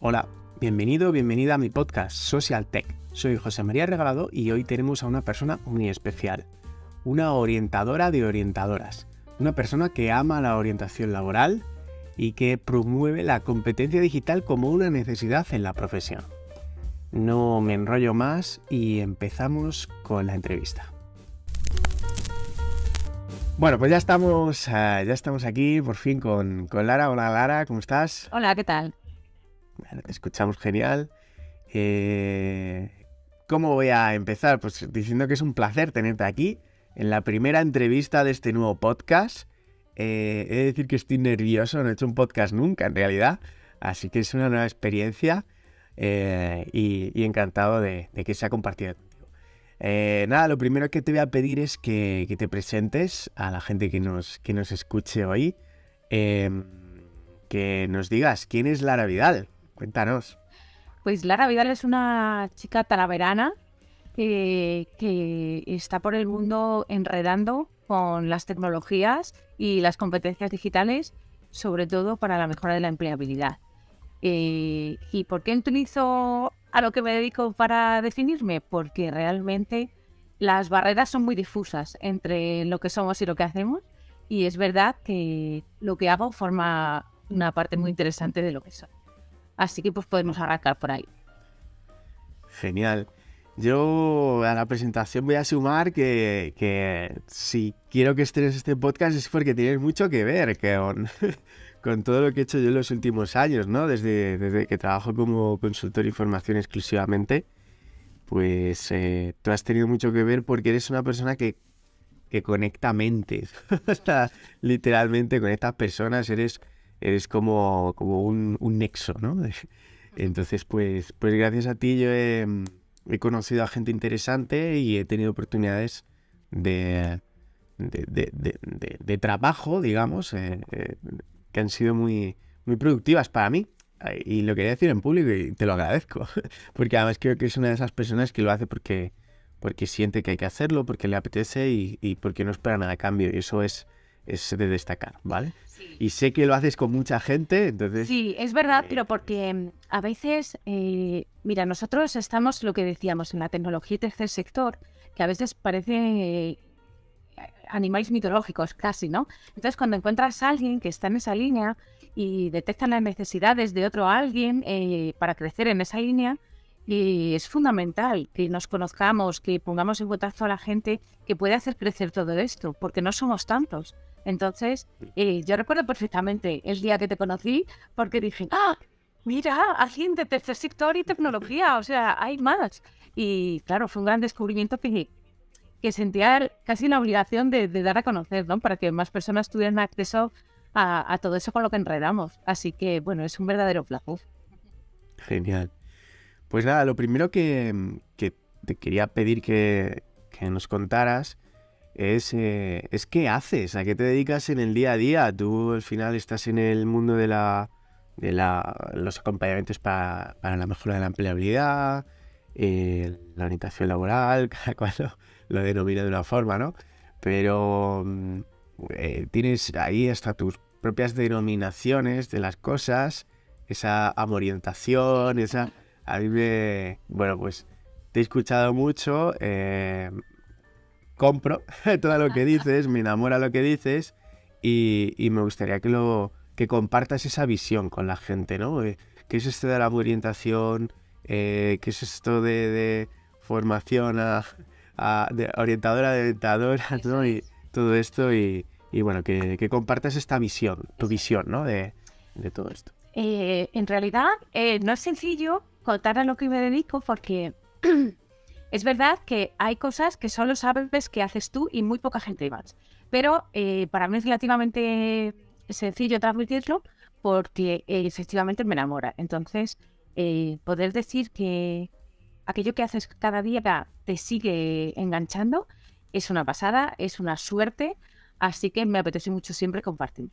Hola, bienvenida a mi podcast Social Tech. Soy José María Regalado y hoy tenemos a una persona muy especial, una orientadora de orientadoras, una persona que ama la orientación laboral y que promueve la competencia digital como una necesidad en la profesión. No me enrollo más y empezamos con la entrevista. Bueno, pues ya estamos aquí por fin con Lara. Hola Lara, ¿cómo estás? Hola, ¿qué tal? Bueno, te escuchamos genial. ¿Cómo voy a empezar? Pues diciendo que es un placer tenerte aquí en la primera entrevista de este nuevo podcast. He de decir que estoy nervioso, no he hecho un podcast nunca en realidad, así que es una nueva experiencia y encantado de que sea compartida contigo. Nada, lo primero que te voy a pedir es que te presentes a la gente que nos escuche hoy, que nos digas quién es Lara Vidal. Cuéntanos. Pues Lara Vidal es una chica talaverana que está por el mundo enredando con las tecnologías y las competencias digitales, sobre todo para la mejora de la empleabilidad. ¿Y por qué utilizo a lo que me dedico para definirme? Porque realmente las barreras son muy difusas entre lo que somos y lo que hacemos, y es verdad que lo que hago forma una parte muy interesante de lo que soy. Así que pues podemos arrancar por ahí. Genial. Yo a la presentación voy a sumar que si quiero que estés en este podcast es porque tienes mucho que ver con todo lo que he hecho yo en los últimos años, ¿no? Desde que trabajo como consultor de información exclusivamente, pues tú has tenido mucho que ver porque eres una persona que conecta mentes. Literalmente conectas personas, eres como un nexo, ¿no? Entonces, pues gracias a ti yo he conocido a gente interesante y he tenido oportunidades de trabajo, digamos, que han sido muy productivas para mí. Y lo quería decir en público y te lo agradezco. Porque además creo que es una de esas personas que lo hace porque siente que hay que hacerlo, porque le apetece y porque no espera nada a cambio. Y eso es de destacar, ¿vale? Sí. Y sé que lo haces con mucha gente, entonces... Sí, es verdad, pero porque a veces, mira, nosotros estamos, lo que decíamos, en la tecnología y tercer sector, que a veces parece animales mitológicos casi, ¿no? Entonces, cuando encuentras a alguien que está en esa línea y detectan las necesidades de otro alguien para crecer en esa línea, es fundamental que nos conozcamos, que pongamos en contacto a la gente que puede hacer crecer todo esto, porque no somos tantos. Entonces, yo recuerdo perfectamente el día que te conocí, porque dije, mira, alguien de tercer sector y tecnología, o sea, hay más. Y claro, fue un gran descubrimiento que sentía casi la obligación de dar a conocer, ¿no? Para que más personas tuvieran acceso a todo eso con lo que enredamos. Así que, bueno, es un verdadero placer. Genial. Pues nada, lo primero que te quería pedir que nos contaras es qué haces, a qué te dedicas en el día a día. Tú al final estás en el mundo de los acompañamientos para la mejora de la empleabilidad, la orientación laboral, cada cual lo denomina de una forma, ¿no? Pero tienes ahí hasta tus propias denominaciones de las cosas, esa amorientación, esa... A mí bueno, pues te he escuchado mucho, compro todo lo que dices, me enamora lo que dices y me gustaría que compartas esa visión con la gente, ¿no? ¿Qué es esto de la orientación? ¿Qué es esto de formación de orientadora de orientadoras, ¿no? Y todo esto y bueno, que compartas esta visión, tu visión, ¿no? De todo esto. En realidad, no es sencillo contar a lo que me dedico porque es verdad que hay cosas que solo sabes que haces tú y muy poca gente más. Pero para mí es relativamente sencillo transmitirlo porque efectivamente me enamora. Entonces, poder decir que aquello que haces cada día te sigue enganchando es una pasada, es una suerte, así que me apetece mucho siempre compartir.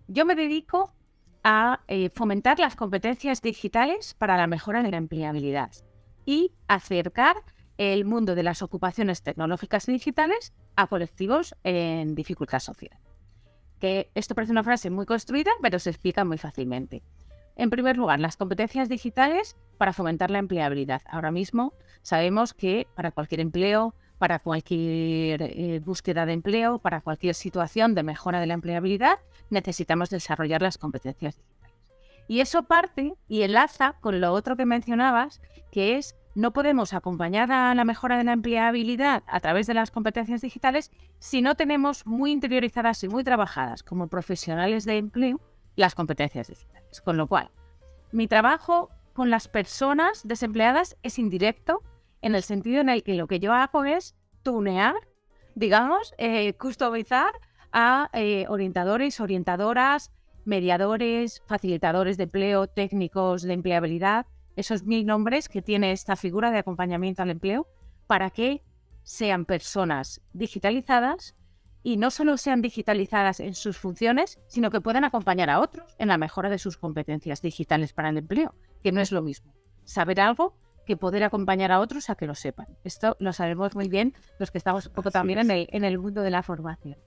Yo me dedico a fomentar las competencias digitales para la mejora de la empleabilidad y acercar el mundo de las ocupaciones tecnológicas y digitales a colectivos en dificultad social. Que esto parece una frase muy construida, pero se explica muy fácilmente. En primer lugar, las competencias digitales para fomentar la empleabilidad. Ahora mismo sabemos que para cualquier empleo, para cualquier búsqueda de empleo, para cualquier situación de mejora de la empleabilidad, necesitamos desarrollar las competencias digitales. Y eso parte y enlaza con lo otro que mencionabas, que es no podemos acompañar a la mejora de la empleabilidad a través de las competencias digitales si no tenemos muy interiorizadas y muy trabajadas como profesionales de empleo las competencias digitales. Con lo cual, mi trabajo con las personas desempleadas es indirecto en el sentido en el que lo que yo hago es tunear, digamos, customizar a orientadores, orientadoras, mediadores, facilitadores de empleo, técnicos de empleabilidad, esos 1000 nombres que tiene esta figura de acompañamiento al empleo, para que sean personas digitalizadas y no solo sean digitalizadas en sus funciones, sino que puedan acompañar a otros en la mejora de sus competencias digitales para el empleo, que no es lo mismo saber algo que poder acompañar a otros a que lo sepan. Esto lo sabemos muy bien los que estamos un poco también en el mundo de la formación.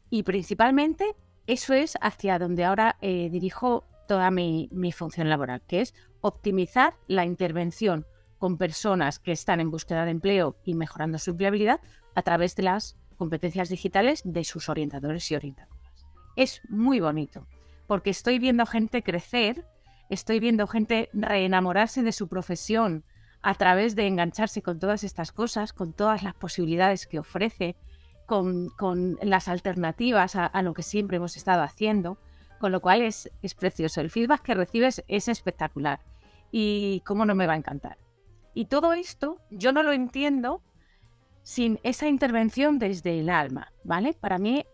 Y principalmente eso es hacia donde ahora dirijo toda mi función laboral, que es optimizar la intervención con personas que están en búsqueda de empleo y mejorando su empleabilidad a través de las competencias digitales de sus orientadores y orientadoras. Es muy bonito, porque estoy viendo gente crecer, estoy viendo gente reenamorarse de su profesión a través de engancharse con todas estas cosas, con todas las posibilidades que ofrece, con las alternativas a lo que siempre hemos estado haciendo, con lo cual es precioso. El feedback que recibes es espectacular y cómo no me va a encantar. Y todo esto yo no lo entiendo sin esa intervención desde el alma, ¿vale? Para mí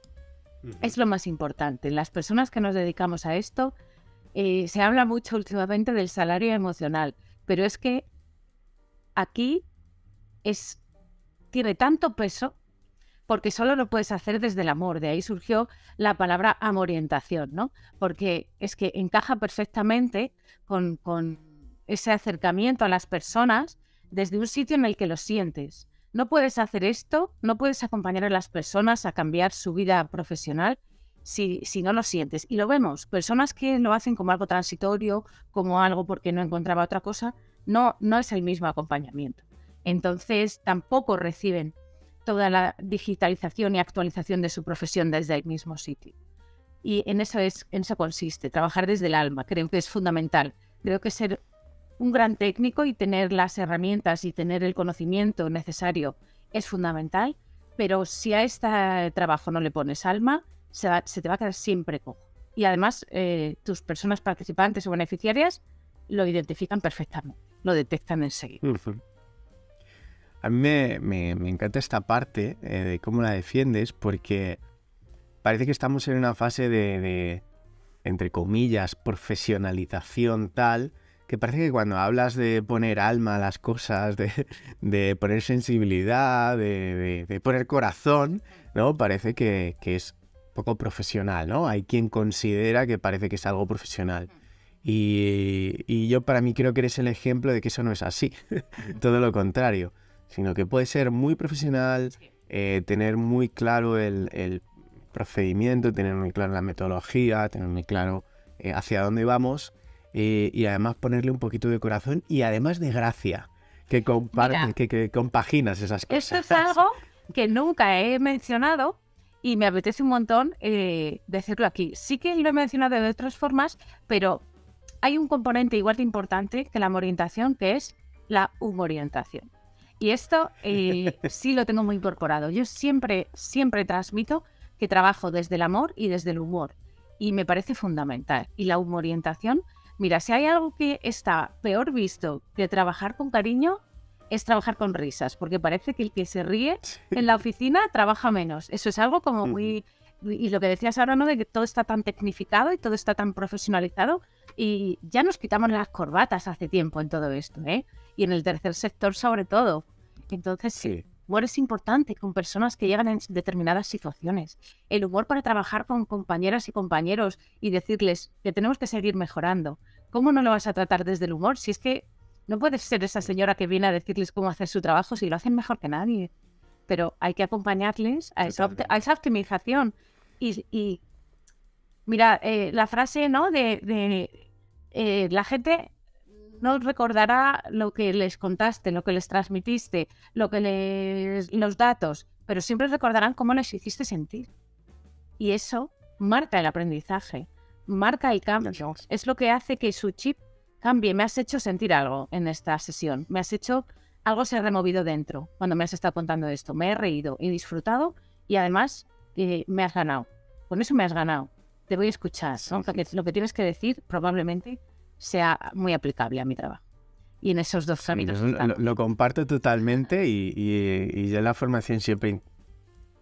es lo más importante. Las personas que nos dedicamos a esto, se habla mucho últimamente del salario emocional, pero es que aquí tiene tanto peso porque solo lo puedes hacer desde el amor. De ahí surgió la palabra amorientación, ¿no? Porque es que encaja perfectamente con ese acercamiento a las personas desde un sitio en el que lo sientes. No puedes hacer esto, no puedes acompañar a las personas a cambiar su vida profesional si no lo sientes. Y lo vemos, personas que lo hacen como algo transitorio, como algo porque no encontraba otra cosa, no es el mismo acompañamiento. Entonces tampoco reciben toda la digitalización y actualización de su profesión desde el mismo sitio. Y en eso consiste, trabajar desde el alma. Creo que es fundamental. Creo que ser un gran técnico y tener las herramientas y tener el conocimiento necesario es fundamental, pero si a este trabajo no le pones alma, se te va a quedar siempre cojo. Y además, tus personas participantes o beneficiarias lo identifican perfectamente, lo detectan enseguida. A mí me encanta esta parte de cómo la defiendes, porque parece que estamos en una fase de entre comillas, profesionalización tal, que parece que cuando hablas de poner alma a las cosas, de poner sensibilidad, de poner corazón, ¿no? Parece que es poco profesional, ¿no? Hay quien considera que parece que es algo profesional. Y yo para mí creo que eres el ejemplo de que eso no es así, todo lo contrario, sino que puede ser muy profesional, tener muy claro el procedimiento, tener muy claro la metodología, tener muy claro hacia dónde vamos, y además ponerle un poquito de corazón y además de gracia, que compaginas esas cosas. Esto es algo que nunca he mencionado y me apetece un montón decirlo aquí. Sí que lo he mencionado de otras formas, pero hay un componente igual de importante que la orientación, que es la humorientación. Y esto sí lo tengo muy incorporado. Yo siempre transmito que trabajo desde el amor y desde el humor. Y me parece fundamental. Y la humorientación, mira, si hay algo que está peor visto que trabajar con cariño, es trabajar con risas. Porque parece que el que se ríe en la oficina trabaja menos. Eso es algo como muy... Y lo que decías ahora, ¿no? De que todo está tan tecnificado y todo está tan profesionalizado. Y ya nos quitamos las corbatas hace tiempo en todo esto, ¿eh? Y en el tercer sector sobre todo. Entonces, sí. El humor es importante con personas que llegan en determinadas situaciones. El humor para trabajar con compañeras y compañeros y decirles que tenemos que seguir mejorando. ¿Cómo no lo vas a tratar desde el humor? Si es que no puedes ser esa señora que viene a decirles cómo hacer su trabajo si lo hacen mejor que nadie. Pero hay que acompañarles a esa optimización. Y mira, la frase, ¿no? de la gente no recordará lo que les contaste, lo que les transmitiste, los datos, pero siempre recordarán cómo les hiciste sentir. Y eso marca el aprendizaje, marca el cambio. Es lo que hace que su chip cambie. Me has hecho sentir algo en esta sesión. Algo se ha removido dentro cuando me has estado contando esto. Me he reído, he disfrutado y además me has ganado. Con eso me has ganado. Te voy a escuchar, ¿no? Porque lo que tienes que decir probablemente sea muy aplicable a mi trabajo. Y en esos dos caminos. Lo comparto totalmente y yo en la formación siempre...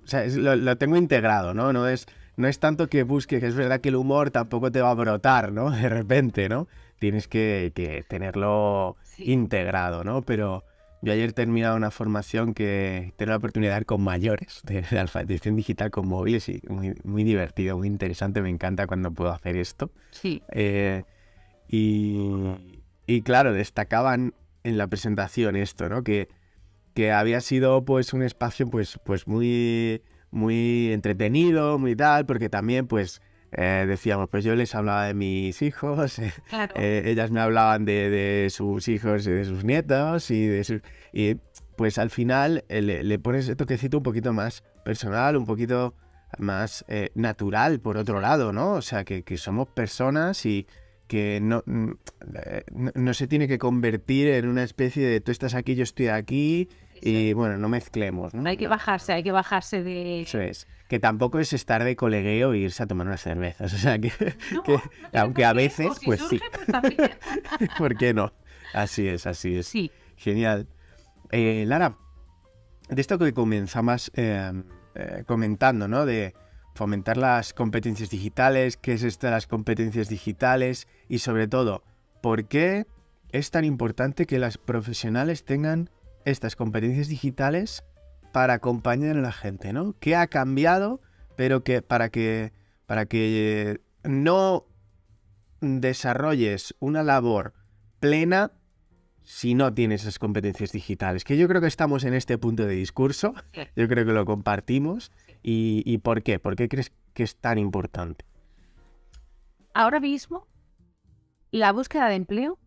O sea, lo tengo integrado, ¿no? No es tanto que busque, que es verdad que el humor tampoco te va a brotar, ¿no? De repente, ¿no? Tienes que tenerlo integrado, ¿no? Pero yo ayer he terminado una formación que tengo la oportunidad de dar con mayores, de alfabetización digital con móviles, y muy, muy divertido, muy interesante. Me encanta cuando puedo hacer esto. Sí. Y claro, destacaban en la presentación esto, ¿no? Que había sido pues un espacio pues muy, muy entretenido, muy tal, porque también pues decíamos, pues yo les hablaba de mis hijos, Claro. ellas me hablaban de sus hijos y de sus nietos y pues al final le pones el toquecito un poquito más personal, un poquito más natural por otro lado, ¿no? O sea, que somos personas y que no se tiene que convertir en una especie de tú estás aquí, yo estoy aquí y bueno, no mezclemos, ¿no? Hay que bajarse de... Eso es. Que tampoco es estar de colegueo e irse a tomar unas cervezas. O sea, que aunque a veces, pues sí. ¿Por qué no? Así es. Sí. Genial. Lara, de esto que comenzamos comentando, ¿no? De fomentar las competencias digitales, qué es esto de las competencias digitales y sobre todo, ¿por qué es tan importante que las profesionales tengan estas competencias digitales para acompañar a la gente, ¿no? ¿Qué ha cambiado, pero que para que no desarrolles una labor plena si no tienes esas competencias digitales? Que yo creo que estamos en este punto de discurso, yo creo que lo compartimos. ¿Y por qué? ¿Por qué crees que es tan importante? Ahora mismo, la búsqueda de empleo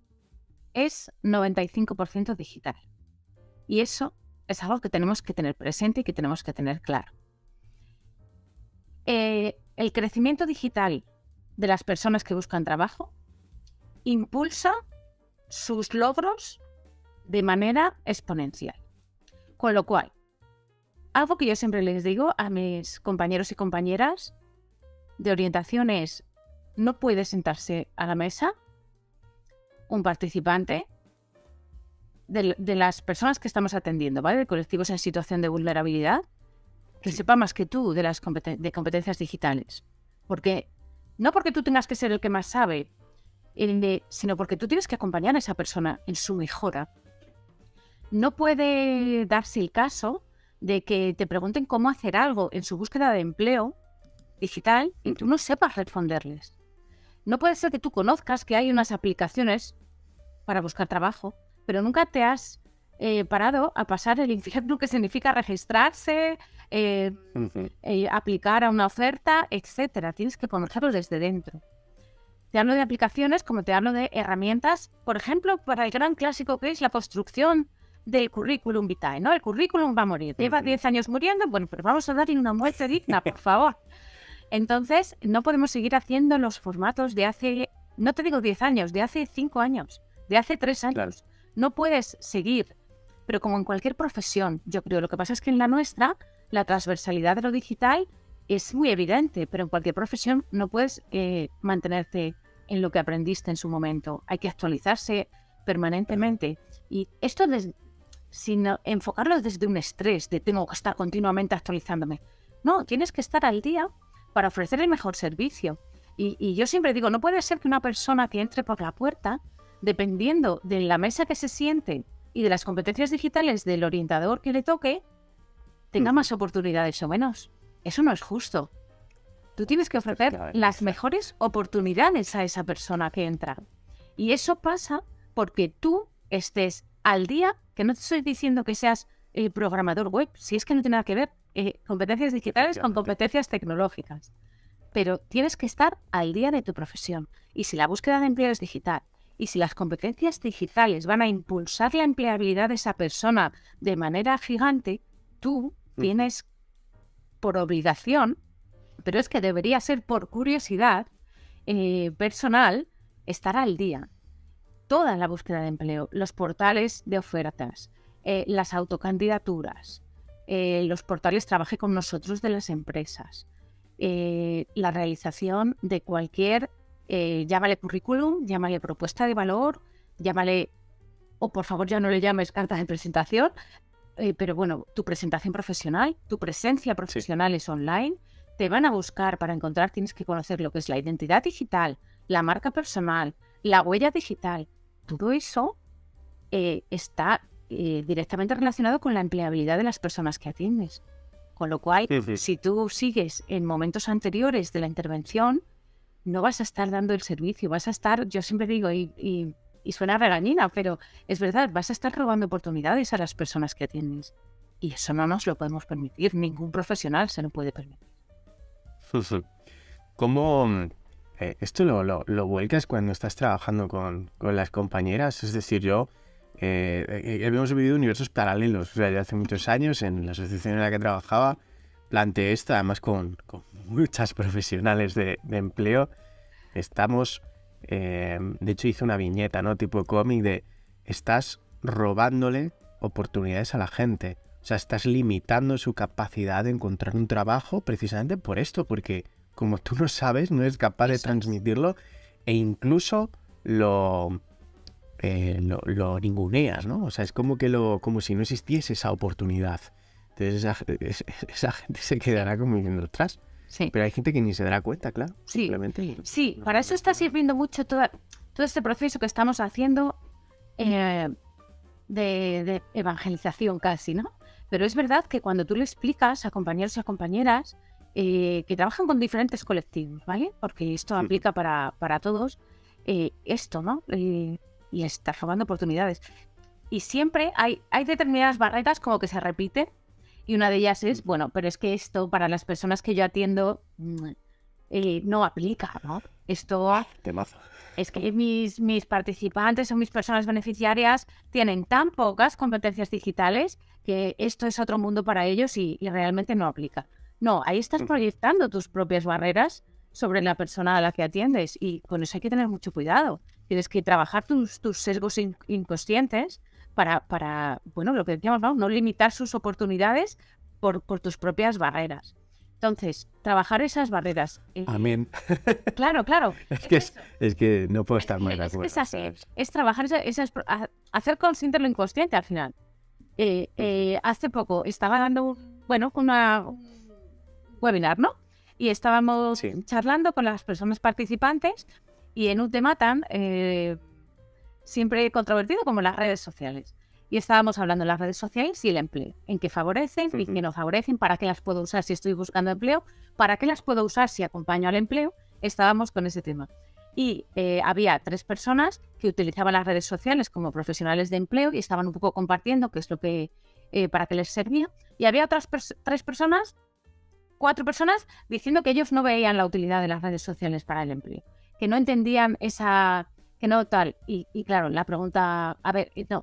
es 95% digital. Y eso es algo que tenemos que tener presente y que tenemos que tener claro. El crecimiento digital de las personas que buscan trabajo impulsa sus logros de manera exponencial. Con lo cual, algo que yo siempre les digo a mis compañeros y compañeras de orientación es: no puede sentarse a la mesa un participante de las personas que estamos atendiendo, ¿vale? De colectivos en situación de vulnerabilidad, que sepa más que tú de las competencias digitales. No porque tú tengas que ser el que más sabe, sino porque tú tienes que acompañar a esa persona en su mejora. No puede darse el caso de que te pregunten cómo hacer algo en su búsqueda de empleo digital y tú no sepas responderles. No puede ser que tú conozcas que hay unas aplicaciones para buscar trabajo, pero nunca te has parado a pasar el infierno que significa registrarse, aplicar a una oferta, etcétera. Tienes que conocerlo desde dentro. Te hablo de aplicaciones como te hablo de herramientas, por ejemplo, para el gran clásico que es la construcción del currículum vitae, ¿no? El currículum va a morir. Lleva 10 años muriendo, bueno, pero vamos a darle una muerte digna, por favor. Entonces, no podemos seguir haciendo los formatos de hace, no te digo 10 años, de hace 5 años, de hace 3 años. Claro. No puedes seguir, pero como en cualquier profesión, yo creo, lo que pasa es que en la nuestra, la transversalidad de lo digital es muy evidente, pero en cualquier profesión no puedes mantenerte en lo que aprendiste en su momento. Hay que actualizarse permanentemente. Y esto sin enfocarlo desde un estrés de tengo que estar continuamente actualizándome. No, tienes que estar al día para ofrecer el mejor servicio. Y yo siempre digo, no puede ser que una persona que entre por la puerta, dependiendo de la mesa que se siente y de las competencias digitales del orientador que le toque, tenga más oportunidades o menos. Eso no es justo. Tú tienes que ofrecer las mejores oportunidades a esa persona que entra. Y eso pasa porque tú estés al día, que no te estoy diciendo que seas programador web, si es que no tiene nada que ver competencias digitales con competencias tecnológicas. pero tienes que estar al día de tu profesión. Y si la búsqueda de empleo es digital, y si las competencias digitales van a impulsar la empleabilidad de esa persona de manera gigante, tú tienes por obligación, pero es que debería ser por curiosidad personal, estar al día. Toda la búsqueda de empleo, los portales de ofertas, las autocandidaturas, los portales Trabaje con nosotros de las empresas, la realización de cualquier, llámale currículum, llámale propuesta de valor, llámale, o por favor ya no le llames carta de presentación, pero bueno, tu presentación profesional, tu presencia profesional es online, te van a buscar para encontrar, tienes que conocer lo que es la identidad digital, la marca personal, la huella digital. Todo eso está directamente relacionado con la empleabilidad de las personas que atiendes. Con lo cual, si tú sigues en momentos anteriores de la intervención, no vas a estar dando el servicio, vas a estar, yo siempre digo, y suena regañina, pero es verdad, vas a estar robando oportunidades a las personas que atiendes. Y eso no nos lo podemos permitir, ningún profesional se lo puede permitir. ¿Cómo esto lo vuelcas cuando estás trabajando con las compañeras? Es decir, yo hemos vivido universos paralelos. O sea, ya hace muchos años en la asociación en la que trabajaba planteé esto, además con muchas profesionales de empleo. Estamos, de hecho hice una viñeta, ¿no? Tipo cómic de estás robándole oportunidades a la gente. O sea, estás limitando su capacidad de encontrar un trabajo precisamente por esto, porque como tú no sabes, no eres capaz de transmitirlo e incluso lo ninguneas, ¿no? O sea, es como que como si no existiese esa oportunidad. Entonces esa gente se quedará como diciendo atrás. Sí. Pero hay gente que ni se dará cuenta, claro. Sí, simplemente. Sí, para eso está sirviendo mucho todo este proceso que estamos haciendo de evangelización casi, ¿no? Pero es verdad que cuando tú le explicas a compañeros y a compañeras que trabajan con diferentes colectivos, ¿vale? Porque esto aplica para todos, esto, ¿no? Y estás robando oportunidades. Y siempre hay determinadas barreras como que se repiten, y una de ellas es, bueno, pero es que esto para las personas que yo atiendo no aplica, ¿no? Esto Temazo. Es que mis participantes o mis personas beneficiarias tienen tan pocas competencias digitales que esto es otro mundo para ellos y realmente no aplica. No, ahí estás proyectando tus propias barreras sobre la persona a la que atiendes y con eso hay que tener mucho cuidado. Tienes que trabajar tus sesgos inconscientes para, bueno, lo que decíamos, no limitar sus oportunidades por tus propias barreras. Entonces, trabajar esas barreras. Amén. Claro. Es que no puedo estar más de acuerdo. Es así. Es trabajar hacer consciente lo inconsciente al final. Hace poco estaba dando un webinar, ¿no? Y estábamos charlando con las personas participantes y en un tema tan siempre controvertido como las redes sociales. Y estábamos hablando de las redes sociales y el empleo, en qué favorecen y qué no favorecen, para qué las puedo usar si estoy buscando empleo, para qué las puedo usar si acompaño al empleo. Estábamos con ese tema. Y había 3 personas que utilizaban las redes sociales como profesionales de empleo y estaban un poco compartiendo qué es lo que para qué les servía. Y había otras 4 personas diciendo que ellos no veían la utilidad de las redes sociales para el empleo, que no entendían que no tal, y claro, la pregunta,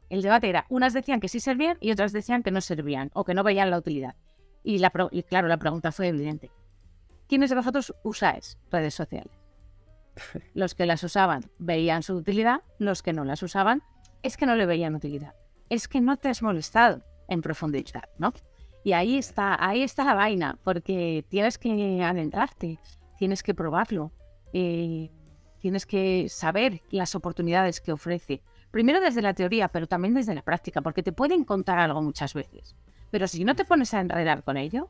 el debate era, unas decían que sí servían y otras decían que no servían o que no veían la utilidad. Y claro, la pregunta fue evidente. ¿Quiénes de vosotros usáis redes sociales? Los que las usaban veían su utilidad, los que no las usaban es que no le veían utilidad. Es que no te has molestado en profundizar, ¿no? Y ahí está la vaina, porque tienes que adentrarte, tienes que probarlo. Tienes que saber las oportunidades que ofrece. Primero desde la teoría, pero también desde la práctica, porque te pueden contar algo muchas veces. Pero si no te pones a enredar con ello,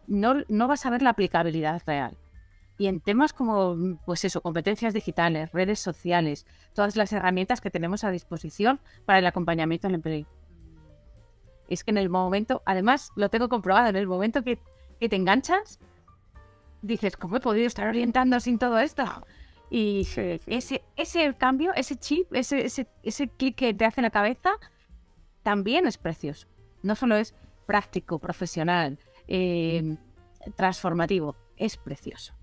no vas a ver la aplicabilidad real. Y en temas como, pues eso, competencias digitales, redes sociales, todas las herramientas que tenemos a disposición para el acompañamiento al empleo. Es que en el momento, además lo tengo comprobado, en el momento que te enganchas, dices, ¿cómo he podido estar orientando sin todo esto? Y ese cambio, ese chip, ese clic que te hace en la cabeza, también es precioso. No solo es práctico, profesional, transformativo, es precioso.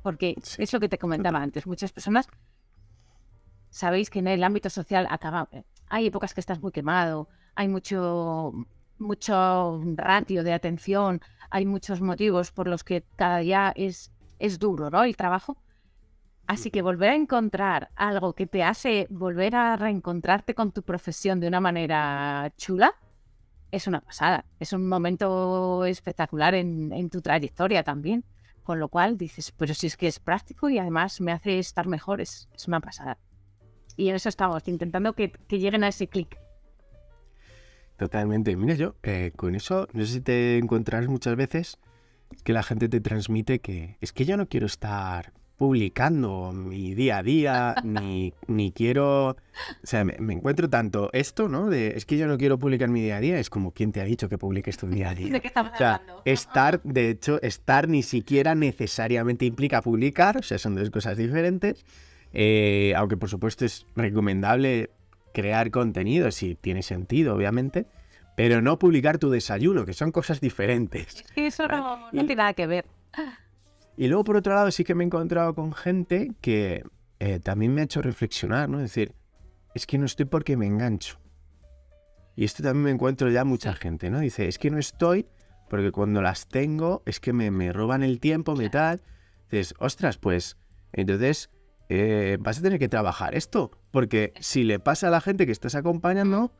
porque es lo que te comentaba antes. Muchas personas, sabéis que en el ámbito social hay épocas que estás muy quemado, hay mucho ratio de atención, hay muchos motivos por los que cada día es duro, ¿no? El trabajo. Así que volver a encontrar algo que te hace volver a reencontrarte con tu profesión de una manera chula es una pasada. Es un momento espectacular en tu trayectoria también. Con lo cual dices, pero si es que es práctico y además me hace estar mejor, es una pasada. Y en eso estamos, intentando que lleguen a ese clic. Totalmente. Mira, yo con eso, no sé si te encuentras muchas veces que la gente te transmite que es que yo no quiero estar publicando mi día a día, ni quiero... O sea, me encuentro tanto esto, ¿no? Es que yo no quiero publicar mi día a día. Es como, ¿quién te ha dicho que publiques tu día a día? ¿De qué estamos hablando? Estar ni siquiera necesariamente implica publicar, o sea, son dos cosas diferentes. Aunque por supuesto es recomendable crear contenido si tiene sentido, obviamente, pero no publicar tu desayuno, que son cosas diferentes. Es que eso no tiene nada que ver. Y luego, por otro lado, sí que me he encontrado con gente que también me ha hecho reflexionar, ¿no? Es decir, es que no estoy porque me engancho. Y esto también me encuentro ya mucha gente, ¿no? Dice, es que no estoy porque cuando las tengo es que me roban el tiempo, me tal. Dices, ostras, pues, entonces vas a tener que trabajar esto. Porque si le pasa a la gente que estás acompañando,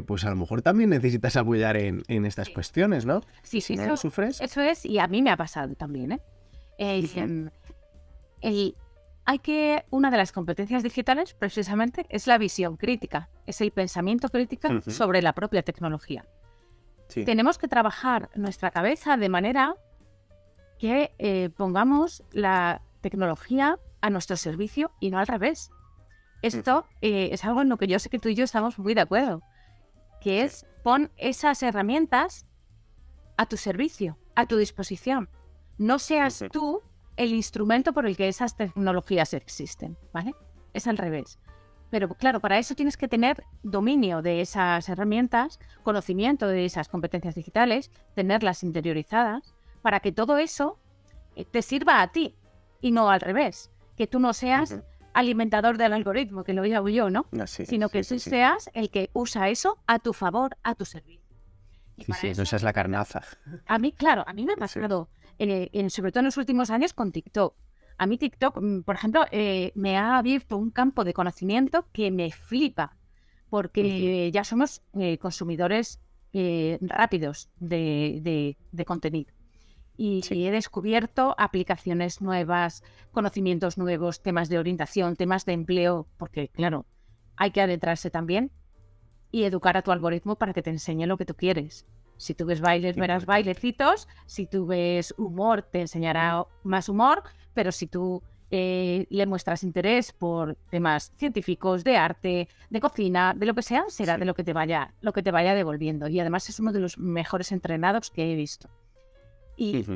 pues a lo mejor también necesitas apoyar en estas cuestiones, ¿no? Sí, Si no sufres. Eso es, y a mí me ha pasado también, ¿eh? Una de las competencias digitales, precisamente, es la visión crítica, es el pensamiento crítico sobre la propia tecnología. Sí. Tenemos que trabajar nuestra cabeza de manera que pongamos la tecnología a nuestro servicio y no al revés. Esto es algo en lo que yo sé que tú y yo estamos muy de acuerdo, que es pon esas herramientas a tu servicio, a tu disposición. No seas tú el instrumento por el que esas tecnologías existen, ¿vale? Es al revés. Pero claro, para eso tienes que tener dominio de esas herramientas, conocimiento de esas competencias digitales, tenerlas interiorizadas, para que todo eso te sirva a ti y no al revés. Que tú no seas alimentador del algoritmo, que lo llamo yo, ¿no? Sino que tú seas el que usa eso a tu favor, a tu servicio. Sí, eso es la carnaza. A mí me ha pasado, sobre todo en los últimos años, con TikTok. A mí TikTok, por ejemplo, me ha abierto un campo de conocimiento que me flipa, porque ya somos consumidores rápidos de contenido. Y he descubierto aplicaciones nuevas, conocimientos nuevos, temas de orientación, temas de empleo, porque, claro, hay que adentrarse también y educar a tu algoritmo para que te enseñe lo que tú quieres. Si tú ves bailes, verás bailecitos. Si tú ves humor, te enseñará más humor. Pero si tú le muestras interés por temas científicos, de arte, de cocina, de lo que sea, será de lo que te vaya devolviendo. Y además es uno de los mejores entrenados que he visto.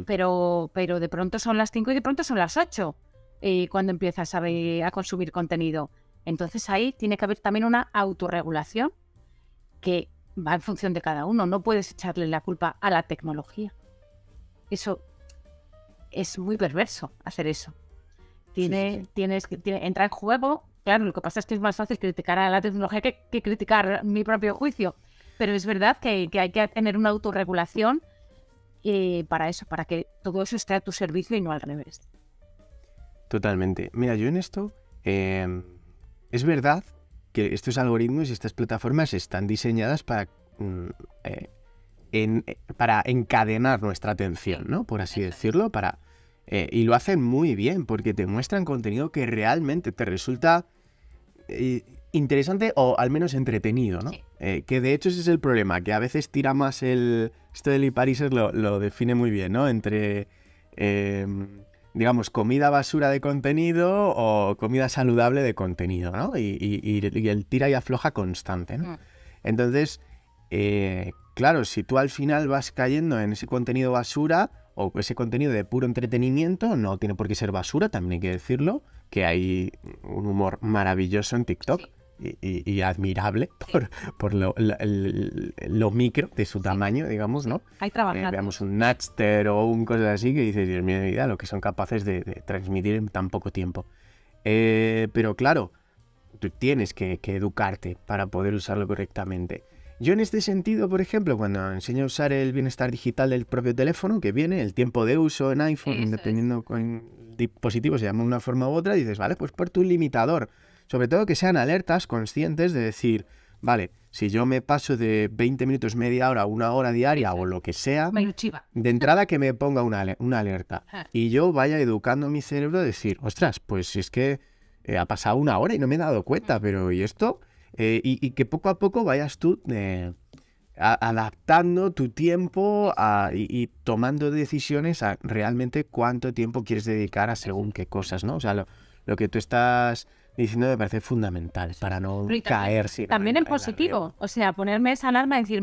Pero de pronto son las 5 y de pronto son las 8 cuando empiezas a consumir contenido. Entonces ahí tiene que haber también una autorregulación que va en función de cada uno. No puedes echarle la culpa a la tecnología. Eso es muy perverso, hacer eso. Tienes que entrar en juego. Claro, lo que pasa es que es más fácil criticar a la tecnología que criticar mi propio juicio. Pero es verdad que hay que tener una autorregulación para eso, para que todo eso esté a tu servicio y no al revés. Totalmente. Mira, yo en esto, es verdad que estos algoritmos y estas plataformas están diseñadas para encadenar nuestra atención, ¿no? Por así decirlo, y lo hacen muy bien, porque te muestran contenido que realmente te resulta interesante o al menos entretenido, ¿no? Sí. Que de hecho ese es el problema, que a veces tira más esto del Pariser lo define muy bien, ¿no? Entre, digamos, comida basura de contenido o comida saludable de contenido, ¿no? Y el tira y afloja constante, ¿no? Entonces, claro, si tú al final vas cayendo en ese contenido basura o ese contenido de puro entretenimiento, no tiene por qué ser basura, también hay que decirlo, que hay un humor maravilloso en TikTok. Sí. y admirable por lo micro de su tamaño, digamos, ¿no? Hay trabajando. Veamos un Napster o un cosa así que dices, Dios mío de mi vida, lo que son capaces de transmitir en tan poco tiempo. Pero claro, tú tienes que educarte para poder usarlo correctamente. Yo en este sentido, por ejemplo, cuando enseño a usar el bienestar digital del propio teléfono, que viene, el tiempo de uso en iPhone, dependiendo con dispositivo, se llama de una forma u otra, dices, vale, pues por tu limitador. Sobre todo que sean alertas conscientes de decir, vale, si yo me paso de 20 minutos, media hora, una hora diaria o lo que sea, de entrada que me ponga una alerta. Y yo vaya educando mi cerebro a decir, ostras, pues es que ha pasado una hora y no me he dado cuenta, pero ¿y esto? Y que poco a poco vayas tú adaptando tu tiempo y tomando decisiones a realmente cuánto tiempo quieres dedicar a según qué cosas, ¿no? O sea, lo que tú estás diciendo me parece fundamental para no caer. También en positivo, o sea, ponerme esa alarma y decir,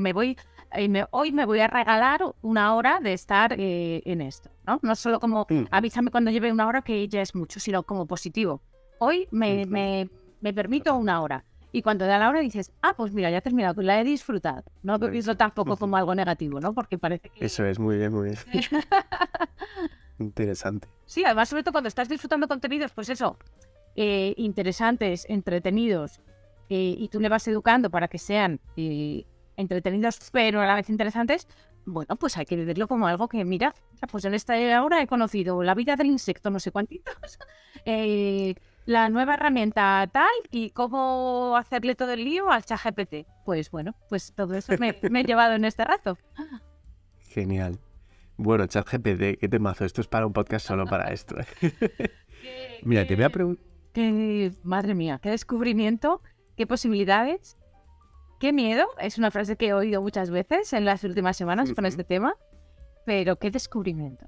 hoy me voy a regalar una hora de estar en esto, ¿no? No solo como avísame cuando lleve una hora, que ya es mucho, sino como positivo. Hoy me permito una hora. Y cuando da la hora dices, pues mira, ya he terminado, pues la he disfrutado. No lo pienso tampoco como algo negativo, ¿no? Porque parece que... Eso es, muy bien, muy bien. Interesante. Sí, además, sobre todo cuando estás disfrutando contenidos, pues eso, interesantes, entretenidos, y tú le vas educando para que sean entretenidos, pero a la vez interesantes, bueno, pues hay que vivirlo como algo que, mira, pues en esta hora he conocido la vida del insecto, no sé cuántitos, la nueva herramienta tal y cómo hacerle todo el lío al ChatGPT. Pues bueno, pues todo eso me he llevado en este rato. Genial. Bueno, ChatGPT, qué temazo. Esto es para un podcast solo para esto. Mira, te voy a preguntar... Madre mía, qué descubrimiento, qué posibilidades, qué miedo. Es una frase que he oído muchas veces en las últimas semanas con este tema, pero qué descubrimiento.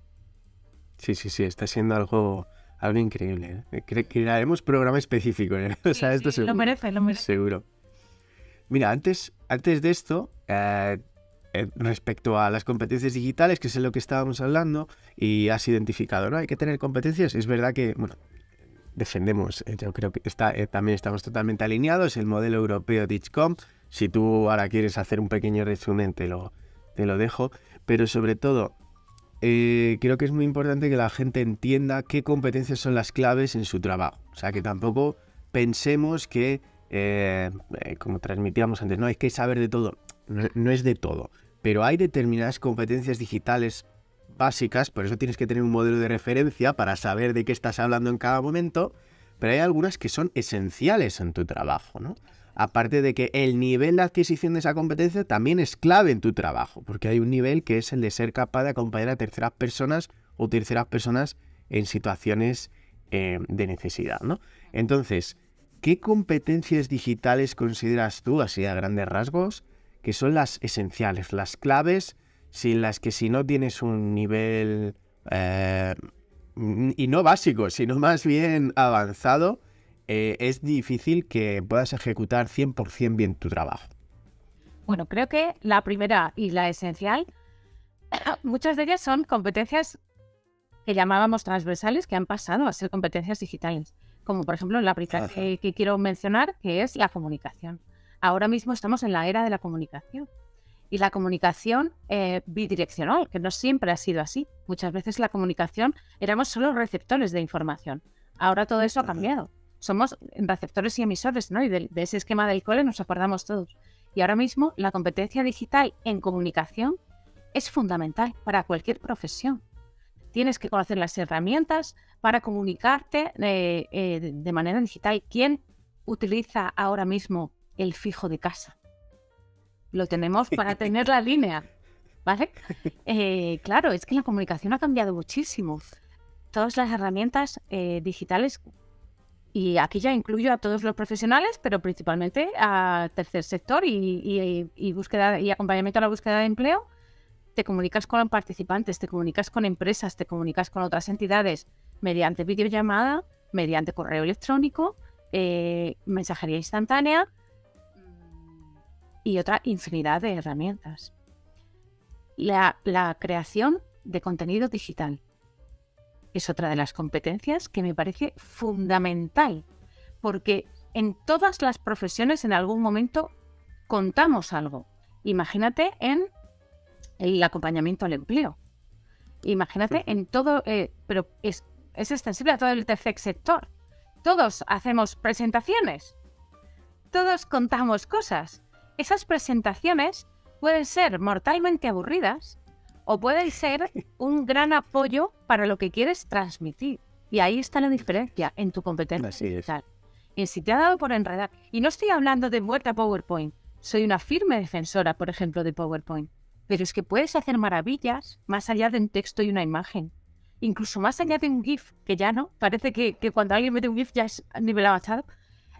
Sí, está siendo algo increíble, ¿eh? Crearemos programa específico, ¿eh? O sea, esto seguro. Lo merece. Seguro. Mira, antes de esto, respecto a las competencias digitales, que es lo que estábamos hablando, y has identificado, ¿no? Hay que tener competencias. Es verdad que, bueno, defendemos, yo creo que también estamos totalmente alineados, el modelo europeo Teachcom. Si tú ahora quieres hacer un pequeño resumen, te lo dejo. Pero sobre todo, creo que es muy importante que la gente entienda qué competencias son las claves en su trabajo. O sea, que tampoco pensemos que, como transmitíamos antes, no hay que saber de todo. No es de todo. Pero hay determinadas competencias digitales básicas, por eso tienes que tener un modelo de referencia para saber de qué estás hablando en cada momento, pero hay algunas que son esenciales en tu trabajo, ¿no? Aparte de que el nivel de adquisición de esa competencia también es clave en tu trabajo, porque hay un nivel que es el de ser capaz de acompañar a terceras personas en situaciones de necesidad, ¿no? Entonces, ¿qué competencias digitales consideras tú, así a grandes rasgos, que son las esenciales, las claves, sin las que si no tienes un nivel, y no básico, sino más bien avanzado, es difícil que puedas ejecutar 100% bien tu trabajo? Bueno, creo que la primera y la esencial, muchas de ellas son competencias que llamábamos transversales, que han pasado a ser competencias digitales. Como por ejemplo la primera que quiero mencionar, que es la comunicación. Ahora mismo estamos en la era de la comunicación. Y la comunicación bidireccional, que no siempre ha sido así. Muchas veces la comunicación éramos solo receptores de información. Ahora todo eso ha cambiado. Somos receptores y emisores, ¿no? Y de ese esquema del cole nos acordamos todos. Y ahora mismo la competencia digital en comunicación es fundamental para cualquier profesión. Tienes que conocer las herramientas para comunicarte de manera digital. ¿Quién utiliza ahora mismo el fijo de casa? Lo tenemos para tener la línea, ¿vale? Claro, es que la comunicación ha cambiado muchísimo. Todas las herramientas digitales, y aquí ya incluyo a todos los profesionales, pero principalmente a tercer sector y búsqueda y acompañamiento a la búsqueda de empleo. Te comunicas con participantes, te comunicas con empresas, te comunicas con otras entidades mediante videollamada, mediante correo electrónico, mensajería instantánea y otra infinidad de herramientas. La creación de contenido digital es otra de las competencias que me parece fundamental, porque en todas las profesiones en algún momento contamos algo. Imagínate en el acompañamiento al empleo. Imagínate en todo, pero es extensible a todo el tercer sector. Todos hacemos presentaciones, todos contamos cosas. Esas presentaciones pueden ser mortalmente aburridas o pueden ser un gran apoyo para lo que quieres transmitir. Y ahí está la diferencia en tu competencia digital. Y si te ha dado por enredar, y no estoy hablando de muerte a PowerPoint, soy una firme defensora, por ejemplo, de PowerPoint, pero es que puedes hacer maravillas más allá de un texto y una imagen. Incluso más allá de un GIF, que ya no, parece que cuando alguien mete un GIF ya es nivel avanzado.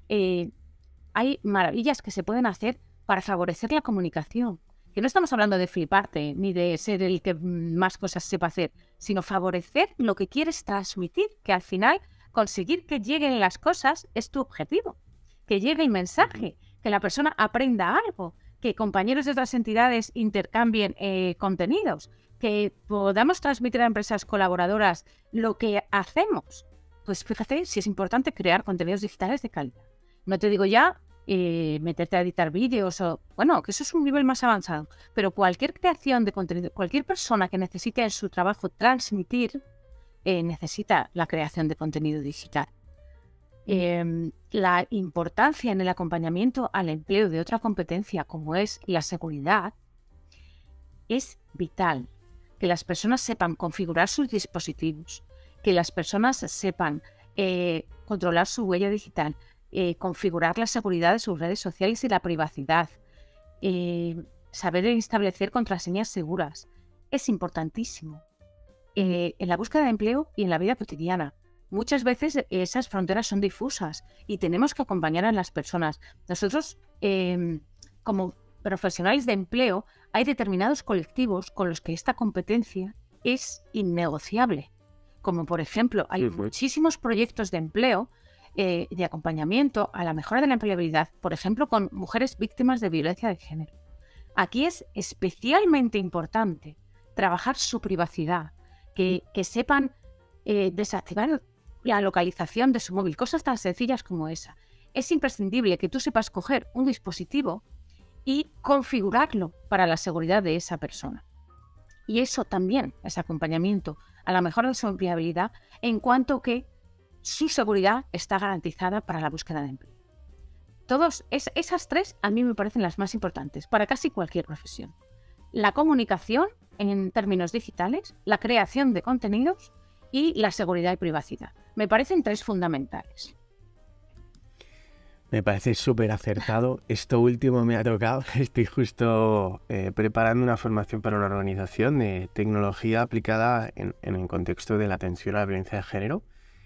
Hay maravillas que se pueden hacer para favorecer la comunicación. Que no estamos hablando de fliparte, ni de ser el que más cosas sepa hacer, sino favorecer lo que quieres transmitir, que al final conseguir que lleguen las cosas es tu objetivo. Que llegue el mensaje, que la persona aprenda algo, que compañeros de otras entidades intercambien contenidos, que podamos transmitir a empresas colaboradoras lo que hacemos. Pues fíjate si es importante crear contenidos digitales de calidad. No te digo ya meterte a editar vídeos o... Bueno, que eso es un nivel más avanzado. Pero cualquier creación de contenido, cualquier persona que necesite en su trabajo transmitir, necesita la creación de contenido digital. La importancia en el acompañamiento al empleo de otra competencia como es la seguridad es vital. Que las personas sepan configurar sus dispositivos, que las personas sepan controlar su huella digital, configurar la seguridad de sus redes sociales y la privacidad, saber establecer contraseñas seguras. Es importantísimo en la búsqueda de empleo y en la vida cotidiana. Muchas veces esas fronteras son difusas y tenemos que acompañar a las personas. Nosotros, como profesionales de empleo, hay determinados colectivos con los que esta competencia es innegociable. Como por ejemplo, hay muchísimos proyectos de empleo, de acompañamiento a la mejora de la empleabilidad, por ejemplo, con mujeres víctimas de violencia de género. Aquí es especialmente importante trabajar su privacidad, que sepan desactivar la localización de su móvil, cosas tan sencillas como esa. Es imprescindible que tú sepas coger un dispositivo y configurarlo para la seguridad de esa persona. Y eso también es acompañamiento a la mejora de su empleabilidad en cuanto que su seguridad está garantizada para la búsqueda de empleo. Esas tres a mí me parecen las más importantes para casi cualquier profesión. La comunicación en términos digitales, la creación de contenidos y la seguridad y privacidad. Me parecen tres fundamentales. Me parece súper acertado. Esto último me ha tocado. Estoy justo preparando una formación para una organización de tecnología aplicada en el contexto de la atención a la violencia de género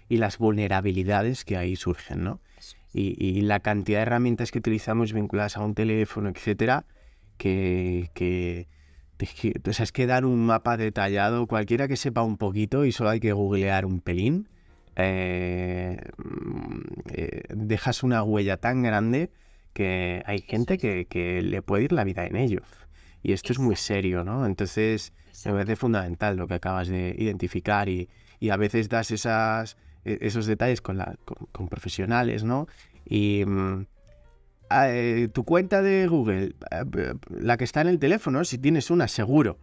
y las vulnerabilidades que ahí surgen, ¿no? Y la cantidad de herramientas que utilizamos vinculadas a un teléfono, etcétera, o sea, es que dar un mapa detallado, cualquiera que sepa un poquito y solo hay que googlear un pelín, dejas una huella tan grande que hay gente que le puede ir la vida en ello. Y esto es muy serio, ¿no? Entonces, me parece fundamental lo que acabas de identificar y a veces das esos detalles con profesionales, ¿no? Y tu cuenta de Google, la que está en el teléfono, si tienes una, seguro.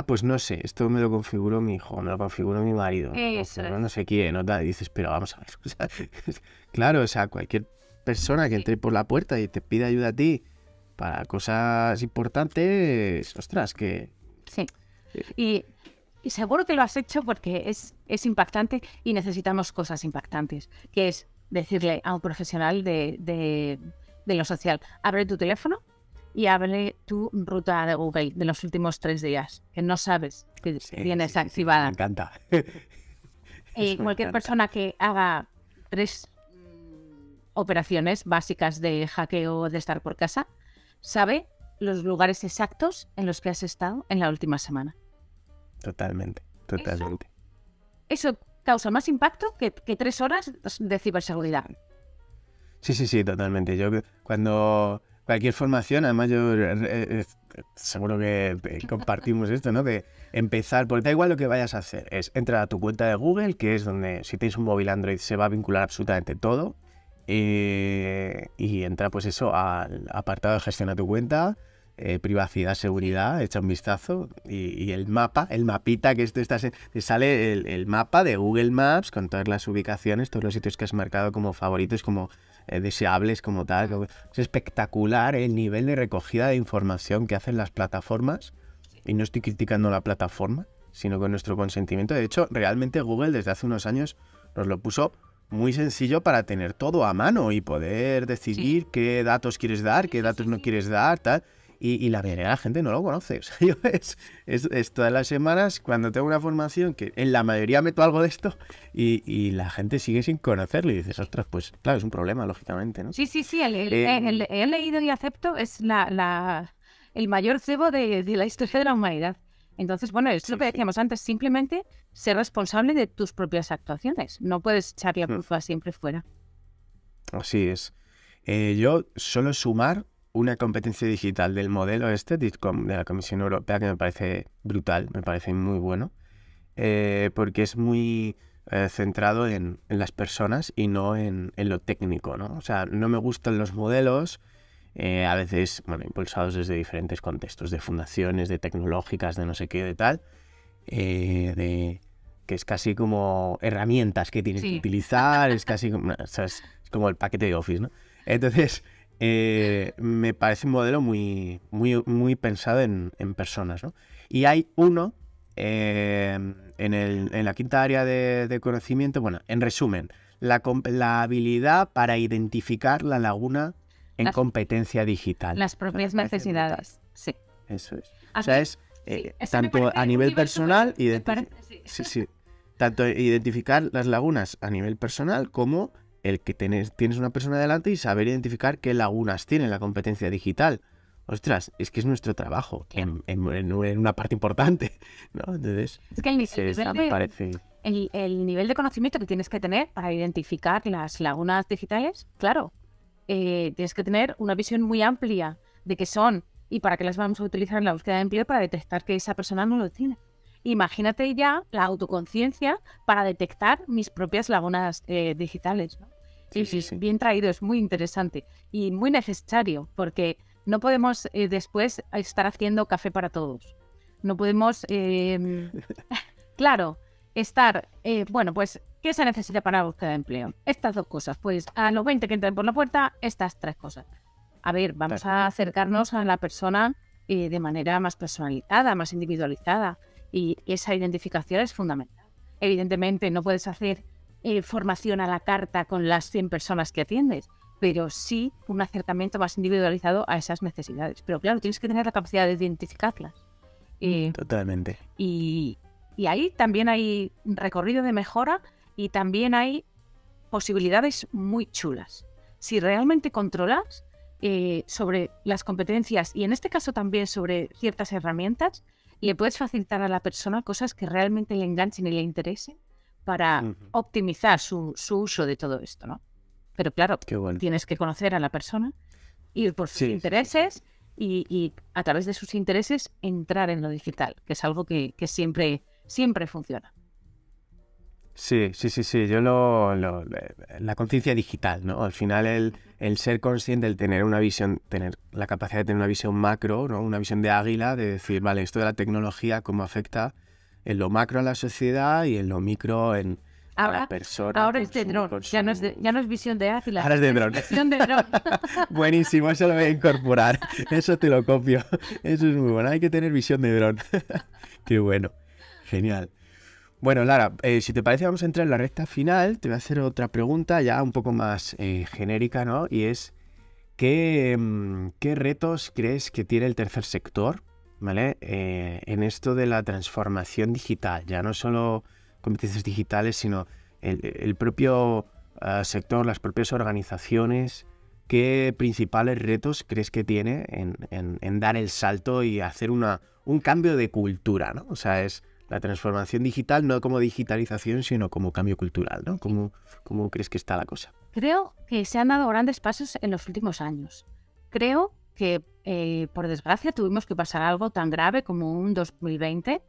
Pues no sé, esto me lo configuró mi hijo, me lo configuró mi marido, no sé quién, ¿no? Y dices, pero vamos a ver. O sea, claro, o sea, cualquier persona que entre por la puerta y te pida ayuda a ti para cosas importantes, ostras, que... Sí, y seguro que lo has hecho porque es impactante y necesitamos cosas impactantes, que es decirle a un profesional de lo social, abre tu teléfono y abre tu ruta de Google de los últimos 3 días, que no sabes que tienes activada. Me encanta. Cualquier persona que haga 3 operaciones básicas de hackeo de estar por casa sabe los lugares exactos en los que has estado en la última semana. Totalmente. Eso causa más impacto que 3 horas de ciberseguridad. Sí, totalmente. Yo cuando cualquier formación, además yo seguro que compartimos esto, ¿no? De empezar, porque da igual lo que vayas a hacer, es entrar a tu cuenta de Google, que es donde si tienes un móvil Android se va a vincular absolutamente todo, y entra pues eso al apartado de gestiona tu cuenta, privacidad, seguridad, echa un vistazo y el mapa, el mapita que te sale el mapa de Google Maps con todas las ubicaciones, todos los sitios que has marcado como favoritos, como deseables, como tal. Es espectacular el nivel de recogida de información que hacen las plataformas, y no estoy criticando la plataforma, sino con nuestro consentimiento. De hecho, realmente Google desde hace unos años nos lo puso muy sencillo para tener todo a mano y poder decidir qué datos quieres dar, qué datos no quieres dar, tal. Y la mayoría de la gente no lo conoce. O sea, yo es todas las semanas cuando tengo una formación que en la mayoría meto algo de esto y la gente sigue sin conocerlo y dices, ostras, pues claro, es un problema, lógicamente, ¿no? Sí, el he leído y acepto es el mayor cebo de la historia de la humanidad. Entonces, bueno, es lo que decíamos antes, simplemente ser responsable de tus propias actuaciones. No puedes echar la culpa siempre fuera. Así es. Yo suelo sumar una competencia digital del modelo DISCOM de la Comisión Europea que me parece brutal, me parece muy bueno, porque es muy centrado en las personas y no en lo técnico, ¿no? O sea, no me gustan los modelos, a veces, bueno, impulsados desde diferentes contextos, de fundaciones, de tecnológicas, de no sé qué, de tal, que es casi como herramientas que tienes que utilizar, es casi como, o sea, es como el paquete de Office, ¿no? Entonces, me parece un modelo muy, muy, muy pensado en personas, ¿no? Y hay uno en la quinta área de conocimiento, bueno, en resumen, la habilidad para identificar la laguna en competencia digital. Las propias necesidades, sí. Eso es. O sea, es tanto a nivel personal, tanto identificar las lagunas a nivel personal como el que tienes una persona delante y saber identificar qué lagunas tiene la competencia digital. Ostras, es que es nuestro trabajo en una parte importante, ¿no? Entonces, es que me parece... el nivel de conocimiento que tienes que tener para identificar las lagunas digitales, claro, tienes que tener una visión muy amplia de qué son y para qué las vamos a utilizar en la búsqueda de empleo para detectar que esa persona no lo tiene. Imagínate ya la autoconciencia para detectar mis propias lagunas digitales, ¿no? Sí. Bien traído, es muy interesante y muy necesario porque no podemos después estar haciendo café para todos. No podemos, claro, estar, bueno, pues, ¿qué se necesita para la búsqueda de empleo? Estas dos cosas, pues a los 20 que entran por la puerta, estas tres cosas. A ver, vamos a acercarnos a la persona de manera más personalizada, más individualizada. Y esa identificación es fundamental. Evidentemente no puedes hacer formación a la carta con las 100 personas que atiendes, pero sí un acercamiento más individualizado a esas necesidades. Pero claro, tienes que tener la capacidad de identificarlas. Totalmente. Y ahí también hay recorrido de mejora y también hay posibilidades muy chulas. Si realmente controlas sobre las competencias y en este caso también sobre ciertas herramientas, le puedes facilitar a la persona cosas que realmente le enganchen y le interesen para optimizar su uso de todo esto, ¿no? Pero claro, tienes que conocer a la persona, ir por sus intereses y a través de sus intereses entrar en lo digital, que es algo que siempre funciona. Sí. Yo la conciencia digital, ¿no? Al final el ser consciente, el tener una visión, tener la capacidad de tener una visión macro, ¿no? Una visión de águila, de decir, vale, esto de la tecnología, cómo afecta en lo macro a la sociedad y en lo micro a la persona. Ahora es de dron, ya no es visión de águila. Ahora es de dron. Visión de dron. Buenísimo, eso lo voy a incorporar. Eso te lo copio. Eso es muy bueno. Hay que tener visión de dron. Qué bueno. Genial. Bueno, Lara, si te parece vamos a entrar en la recta final. Te voy a hacer otra pregunta ya un poco más genérica, ¿no? Y es, ¿qué retos crees que tiene el tercer sector, ¿vale? En esto de la transformación digital? Ya no solo competencias digitales, sino el propio sector, las propias organizaciones. ¿Qué principales retos crees que tiene en dar el salto y hacer un cambio de cultura, ¿no? O sea, es... La transformación digital no como digitalización, sino como cambio cultural, ¿no? ¿Cómo crees que está la cosa? Creo que se han dado grandes pasos en los últimos años. Creo que, por desgracia, tuvimos que pasar algo tan grave como un 2020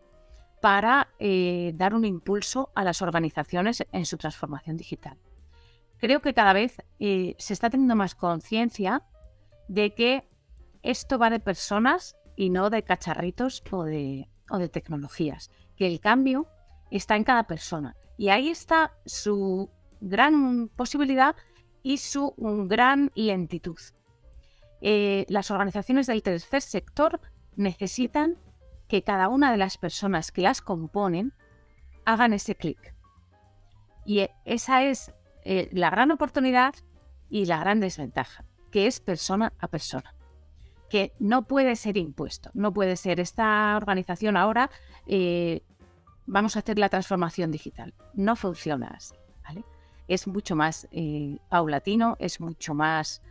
para dar un impulso a las organizaciones en su transformación digital. creo que cada vez se está teniendo más conciencia de que esto va de personas y no de cacharritos o de tecnologías, que el cambio está en cada persona. Y ahí está su gran posibilidad y su gran lentitud. Las organizaciones del tercer sector necesitan que cada una de las personas que las componen hagan ese clic. Y esa es la gran oportunidad y la gran desventaja, que es persona a persona, que no puede ser impuesto, no puede ser esta organización ahora vamos a hacer la transformación digital. No funciona así, ¿vale? Es mucho más paulatino, es mucho más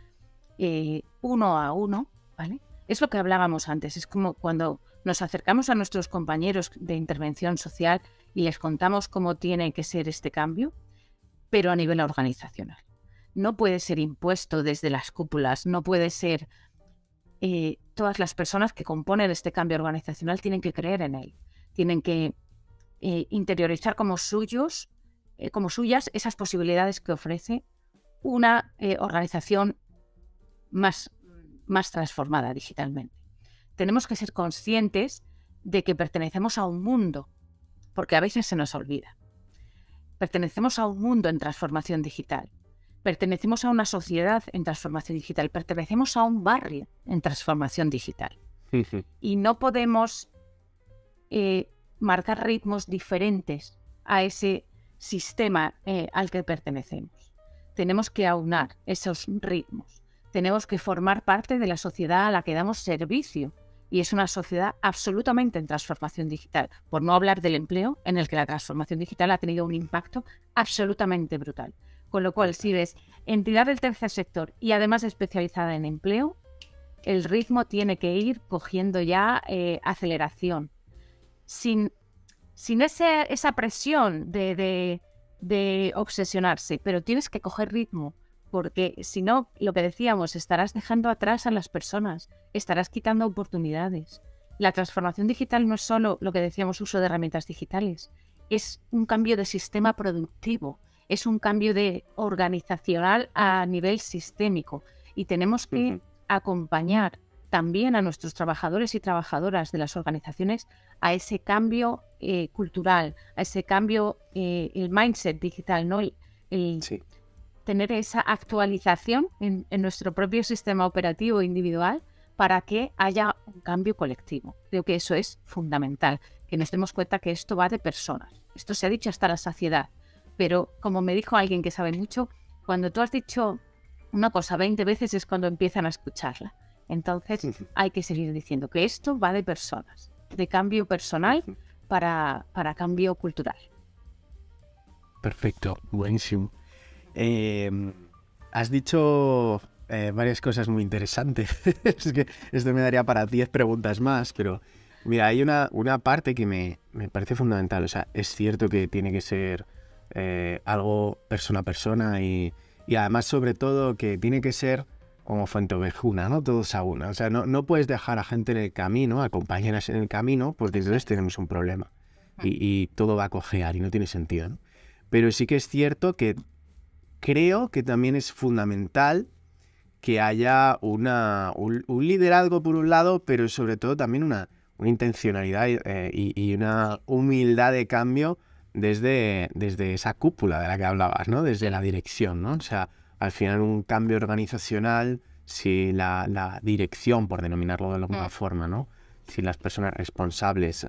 uno a uno, ¿vale? Es lo que hablábamos antes, es como cuando nos acercamos a nuestros compañeros de intervención social y les contamos cómo tiene que ser este cambio, pero a nivel organizacional. No puede ser impuesto desde las cúpulas, no puede ser... todas las personas que componen este cambio organizacional tienen que creer en él, tienen que interiorizar como suyas esas posibilidades que ofrece una organización más transformada digitalmente. Tenemos que ser conscientes de que pertenecemos a un mundo, porque a veces se nos olvida. Pertenecemos a un mundo en transformación digital. Pertenecemos a una sociedad en transformación digital. Pertenecemos a un barrio en transformación digital. Y no podemos marcar ritmos diferentes a ese sistema al que pertenecemos. Tenemos que aunar esos ritmos. Tenemos que formar parte de la sociedad a la que damos servicio. Y es una sociedad absolutamente en transformación digital. Por no hablar del empleo, en el que la transformación digital ha tenido un impacto absolutamente brutal. Con lo cual, si ves entidad del tercer sector y además especializada en empleo, el ritmo tiene que ir cogiendo ya aceleración. Sin esa presión de obsesionarse, pero tienes que coger ritmo, porque si no, lo que decíamos, estarás dejando atrás a las personas, estarás quitando oportunidades. La transformación digital no es solo lo que decíamos, uso de herramientas digitales, es un cambio de sistema productivo, es un cambio de organizacional a nivel sistémico y tenemos que acompañar también a nuestros trabajadores y trabajadoras de las organizaciones a ese cambio cultural, a ese cambio, el mindset digital, ¿no? Sí. Tener esa actualización en nuestro propio sistema operativo individual para que haya un cambio colectivo. Creo que eso es fundamental, que nos demos cuenta que esto va de personas. Esto se ha dicho hasta la saciedad, pero como me dijo alguien que sabe mucho, cuando tú has dicho una cosa 20 veces es cuando empiezan a escucharla. Entonces hay que seguir diciendo que esto va de personas, de cambio personal para cambio cultural. Perfecto, buenísimo. Has dicho varias cosas muy interesantes. Es que esto me daría para 10 preguntas más, pero mira, hay una parte que me parece fundamental. O sea, es cierto que tiene que ser algo persona a persona y además, sobre todo, que tiene que ser como fuenteovejuna, ¿no? Todos a una. O sea, no puedes dejar a gente en el camino, a compañeras en el camino, porque entonces tenemos un problema y todo va a cojear y no tiene sentido, ¿no? Pero sí que es cierto que creo que también es fundamental que haya un liderazgo por un lado, pero sobre todo también una intencionalidad y una humildad de cambio desde esa cúpula de la que hablabas, ¿no? Desde la dirección, ¿no? O sea, al final un cambio organizacional, si la dirección, por denominarlo de alguna forma, ¿no? Si las personas responsables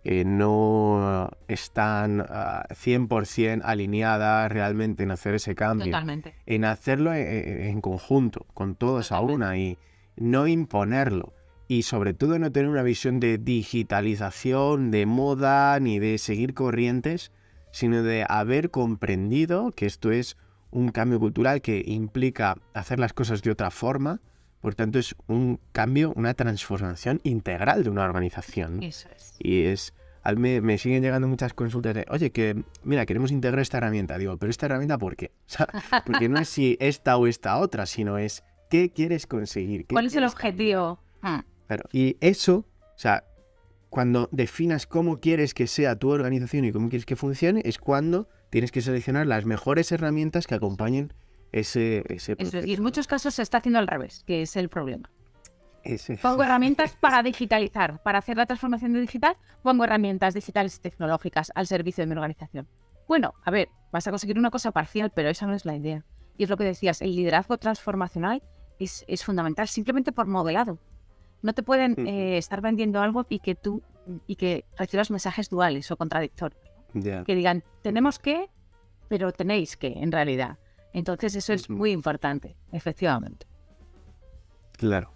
no están 100% alineadas realmente en hacer ese cambio. Totalmente. En hacerlo en conjunto, con todos Totalmente. A una y no imponerlo. Y sobre todo no tener una visión de digitalización, de moda, ni de seguir corrientes, sino de haber comprendido que esto es un cambio cultural que implica hacer las cosas de otra forma. Por tanto, es un cambio, una transformación integral de una organización, ¿no? Eso es. Y me siguen llegando muchas consultas de, oye, que mira, queremos integrar esta herramienta. Digo, ¿pero esta herramienta por qué? O sea, porque no es si esta o esta otra, sino es ¿qué quieres conseguir? ¿Cuál es el objetivo? Claro, y eso, o sea, cuando definas cómo quieres que sea tu organización y cómo quieres que funcione, es cuando tienes que seleccionar las mejores herramientas que acompañen ese proceso. Y en muchos casos se está haciendo al revés, que es el problema. Ese. Pongo herramientas para digitalizar, para hacer la transformación digital, pongo herramientas digitales y tecnológicas al servicio de mi organización. Bueno, a ver, vas a conseguir una cosa parcial, pero esa no es la idea. Y es lo que decías, el liderazgo transformacional es fundamental simplemente por modelado. No te pueden estar vendiendo algo y que recibas mensajes duales o contradictorios. Yeah. Que digan, tenemos que, pero tenéis que, en realidad. Entonces eso es muy importante, efectivamente. Claro.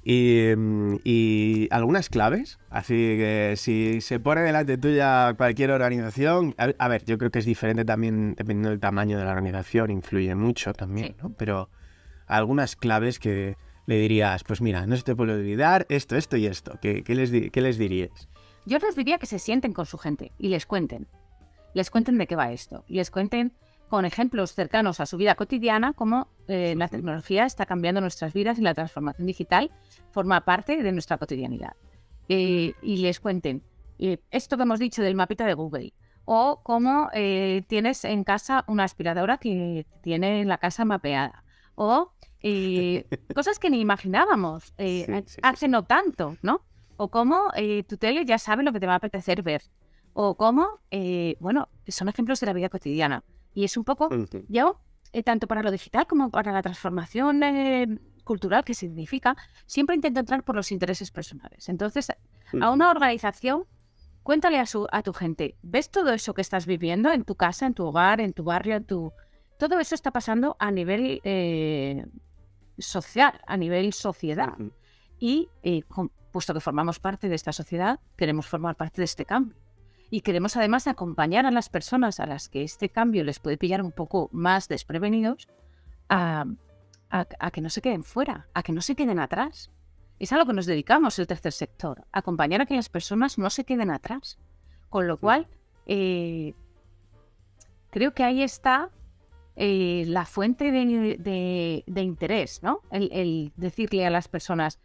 Y algunas claves, así que si se pone delante tuya cualquier organización, a ver, yo creo que es diferente también dependiendo del tamaño de la organización, influye mucho también, Sí. ¿no? Pero algunas claves que le dirías, pues mira, no se te puede olvidar esto y esto, ¿qué les diríais? Yo les diría que se sienten con su gente y les cuenten de qué va esto, y les cuenten con ejemplos cercanos a su vida cotidiana, cómo la tecnología está cambiando nuestras vidas y la transformación digital forma parte de nuestra cotidianidad. Y les cuenten esto que hemos dicho del mapita de Google, o cómo tienes en casa una aspiradora que tiene la casa mapeada, o cosas que ni imaginábamos hace no tanto, ¿no? O cómo tu tele ya sabe lo que te va a apetecer ver, o cómo, son ejemplos de la vida cotidiana. Y es un poco, yo, tanto para lo digital como para la transformación cultural que significa, siempre intento entrar por los intereses personales. Entonces, a una organización, cuéntale a tu gente, ¿ves todo eso que estás viviendo en tu casa, en tu hogar, en tu barrio, todo eso está pasando a nivel social, a nivel sociedad. Y puesto que formamos parte de esta sociedad, queremos formar parte de este cambio. Y queremos además acompañar a las personas a las que este cambio les puede pillar un poco más desprevenidos a que no se queden fuera, a que no se queden atrás. Es a lo que nos dedicamos el tercer sector, acompañar a que las personas no se queden atrás. Con lo cual, creo que ahí está la fuente de interés, ¿no? El decirle a las personas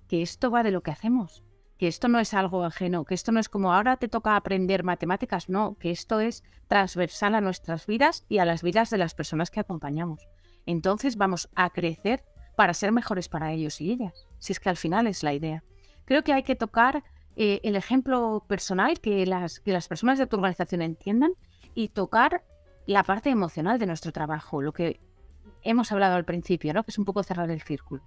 que esto va de lo que hacemos, que esto no es algo ajeno, que esto no es como ahora te toca aprender matemáticas, no, que esto es transversal a nuestras vidas y a las vidas de las personas que acompañamos. Entonces vamos a crecer para ser mejores para ellos y ellas, si es que al final es la idea. Creo que hay que tocar el ejemplo personal, que las personas de tu organización entiendan, y tocar la parte emocional de nuestro trabajo, lo que hemos hablado al principio, ¿no? Que es un poco cerrar el círculo.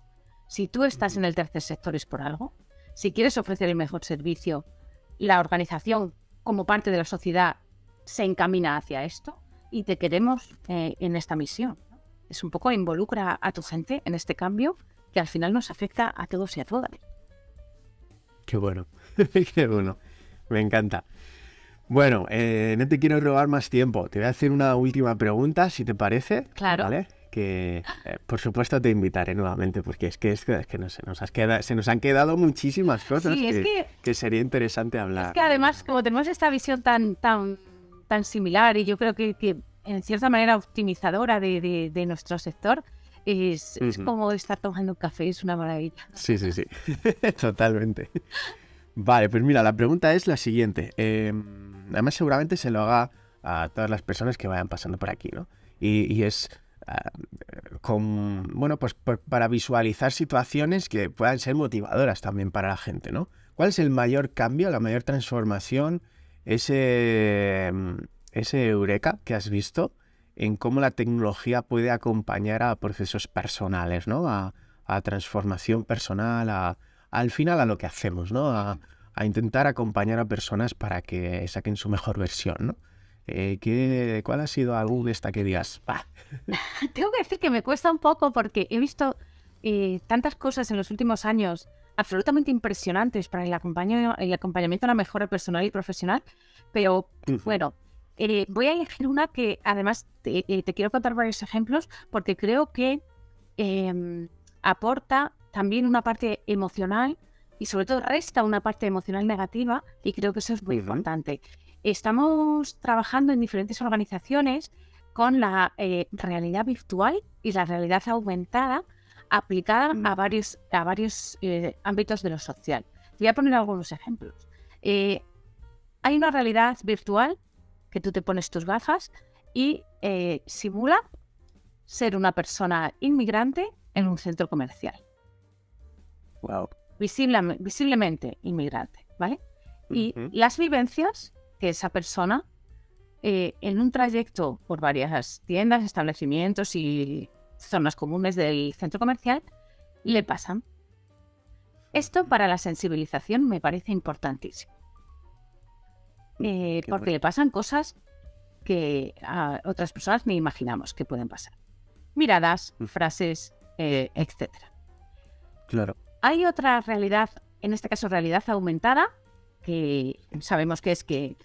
Si tú estás en el tercer sector es por algo. Si quieres ofrecer el mejor servicio, la organización como parte de la sociedad se encamina hacia esto y te queremos en esta misión, ¿no? Es un poco involucra a tu gente en este cambio que al final nos afecta a todos y a todas. Qué bueno, qué bueno, me encanta. Bueno, no te quiero robar más tiempo, te voy a hacer una última pregunta, si te parece. Claro. ¿Vale? Que por supuesto te invitaré nuevamente porque es que no, se nos han quedado muchísimas cosas que sería interesante hablar. Es que además, como tenemos esta visión tan similar y yo creo que en cierta manera optimizadora de nuestro sector, es como estar tomando un café, es una maravilla. Sí, totalmente. Vale, pues mira, la pregunta es la siguiente. Además seguramente se lo haga a todas las personas que vayan pasando por aquí, ¿no? Y es... pues para visualizar situaciones que puedan ser motivadoras también para la gente, ¿no? ¿Cuál es el mayor cambio, la mayor transformación, ese eureka que has visto en cómo la tecnología puede acompañar a procesos personales, ¿no? A transformación personal, al final a lo que hacemos, ¿no? A intentar acompañar a personas para que saquen su mejor versión, ¿no? ¿Cuál ha sido algún de esta que digas? Tengo que decir que me cuesta un poco porque he visto tantas cosas en los últimos años absolutamente impresionantes para el acompañamiento a la mejora personal y profesional, pero bueno, voy a elegir una que además te quiero contar varios ejemplos porque creo que aporta también una parte emocional y sobre todo resta una parte emocional negativa y creo que eso es muy importante. Estamos trabajando en diferentes organizaciones con la realidad virtual y la realidad aumentada aplicada a varios ámbitos de lo social. Te voy a poner algunos ejemplos. Hay una realidad virtual que tú te pones tus gafas y simula ser una persona inmigrante en un centro comercial. Wow. Visiblemente inmigrante, ¿vale? Y las vivencias que esa persona en un trayecto por varias tiendas, establecimientos y zonas comunes del centro comercial le pasan. Esto para la sensibilización me parece importantísimo. Porque le pasan cosas que a otras personas ni imaginamos que pueden pasar. Miradas, frases, etc. Claro. Hay otra realidad, en este caso realidad aumentada, que sabemos que es que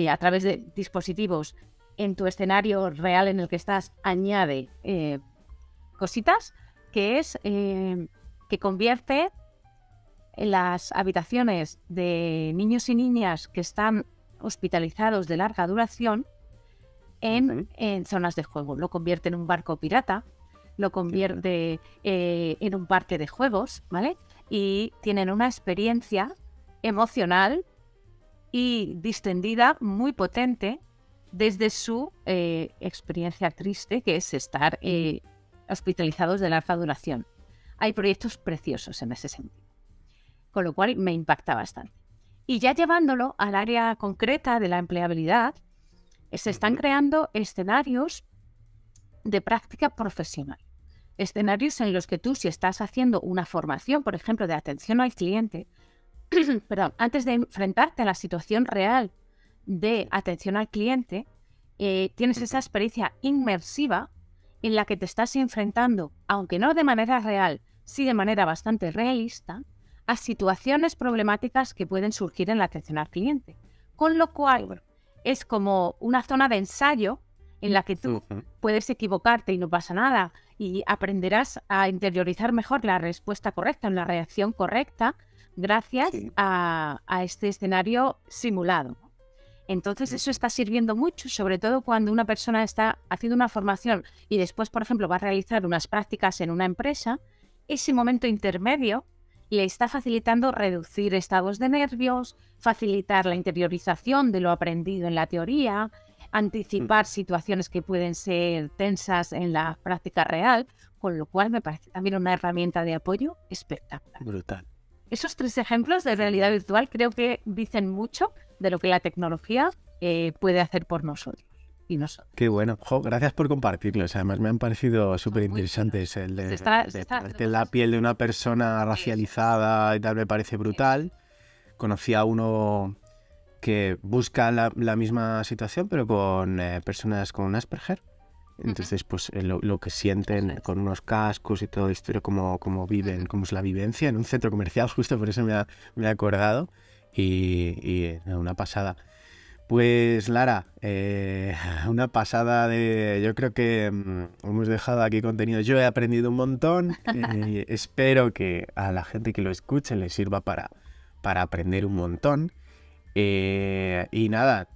a través de dispositivos en tu escenario real en el que estás añade cositas, que es que convierte las habitaciones de niños y niñas que están hospitalizados de larga duración en zonas de juego. Lo convierte en un barco pirata, lo convierte en un parque de juegos, ¿vale? Y tienen una experiencia emocional y distendida muy potente desde su experiencia triste, que es estar hospitalizados de larga duración. Hay proyectos preciosos en ese sentido, con lo cual me impacta bastante. Y ya llevándolo al área concreta de la empleabilidad, se están creando escenarios de práctica profesional. Escenarios en los que tú, si estás haciendo una formación, por ejemplo, de atención al cliente, perdón, antes de enfrentarte a la situación real de atención al cliente, tienes esa experiencia inmersiva en la que te estás enfrentando, aunque no de manera real, sí de manera bastante realista, a situaciones problemáticas que pueden surgir en la atención al cliente. Con lo cual, es como una zona de ensayo en la que tú puedes equivocarte y no pasa nada, y aprenderás a interiorizar mejor la respuesta correcta, la reacción correcta, gracias a este escenario simulado. Entonces eso está sirviendo mucho, sobre todo cuando una persona está haciendo una formación y después, por ejemplo, va a realizar unas prácticas en una empresa. Ese momento intermedio le está facilitando reducir estados de nervios, facilitar la interiorización de lo aprendido en la teoría, anticipar situaciones que pueden ser tensas en la práctica real, con lo cual me parece también una herramienta de apoyo espectacular. Brutal. Esos 3 ejemplos de realidad virtual creo que dicen mucho de lo que la tecnología puede hacer por nosotros y nosotros. Qué bueno. Gracias por compartirlos. Además me han parecido súper interesantes. El de ponerte la piel de una persona racializada y tal me parece brutal. Conocí a uno que busca la misma situación, pero con personas con Asperger. Entonces, pues lo que sienten con unos cascos y todo esto, cómo viven, cómo es la vivencia en un centro comercial, justo por eso me he acordado. Y una pasada. Pues Lara, una pasada yo creo que hemos dejado aquí contenido. Yo he aprendido un montón. Espero que a la gente que lo escuche les sirva para aprender un montón. Y nada,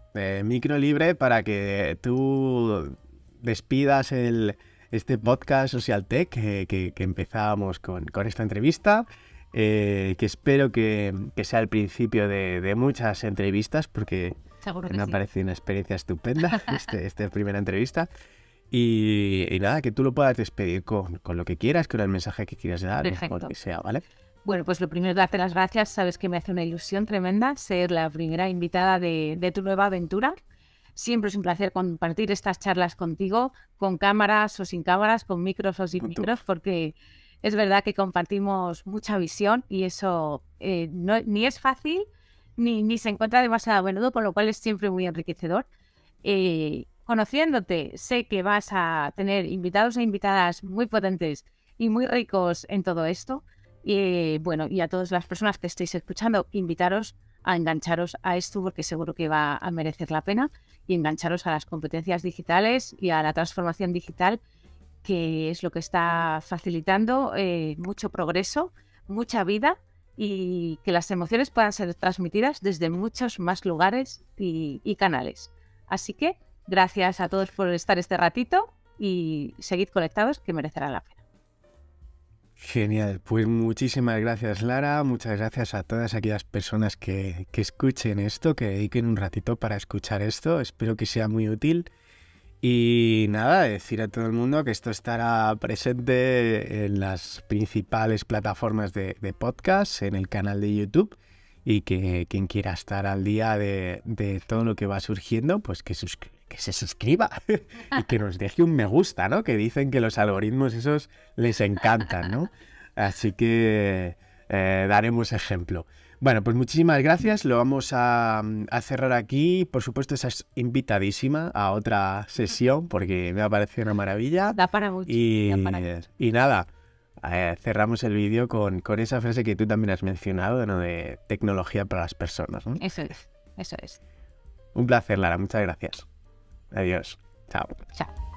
micro libre para que tú despidas este podcast Social Tech que empezábamos con esta entrevista. Que espero que sea el principio de muchas entrevistas, porque me ha parecido una experiencia estupenda esta primera entrevista. Y nada, que tú lo puedas despedir con lo que quieras, con el mensaje que quieras dar, o lo que sea, ¿vale? Bueno, pues lo primero es darte las gracias. Sabes que me hace una ilusión tremenda ser la primera invitada de tu nueva aventura. Siempre es un placer compartir estas charlas contigo, con cámaras o sin cámaras, con micros o sin micros, porque es verdad que compartimos mucha visión y eso ni es fácil ni se encuentra demasiado a menudo, por lo cual es siempre muy enriquecedor. Conociéndote, sé que vas a tener invitados e invitadas muy potentes y muy ricos en todo esto. Bueno, y a todas las personas que estéis escuchando, invitaros a engancharos a esto, porque seguro que va a merecer la pena, y engancharos a las competencias digitales y a la transformación digital, que es lo que está facilitando mucho progreso, mucha vida, y que las emociones puedan ser transmitidas desde muchos más lugares y canales. Así que gracias a todos por estar este ratito y seguid conectados, que merecerá la pena. Genial, pues muchísimas gracias Lara, muchas gracias a todas aquellas personas que escuchen esto, que dediquen un ratito para escuchar esto, espero que sea muy útil y nada, decir a todo el mundo que esto estará presente en las principales plataformas de podcast, en el canal de YouTube y que quien quiera estar al día de todo lo que va surgiendo, pues que se suscriba y que nos deje un me gusta, ¿no? Que dicen que los algoritmos esos les encantan, ¿no? Así que daremos ejemplo. Bueno, pues muchísimas gracias. Lo vamos a cerrar aquí. Por supuesto, estás invitadísima a otra sesión porque me ha parecido una maravilla. Da para mucho. Y, Da para mucho. y nada, cerramos el vídeo con esa frase que tú también has mencionado, ¿no? De tecnología para las personas, ¿no? Eso es, eso es. Un placer, Lara. Muchas gracias. Adiós. Chao. Chao.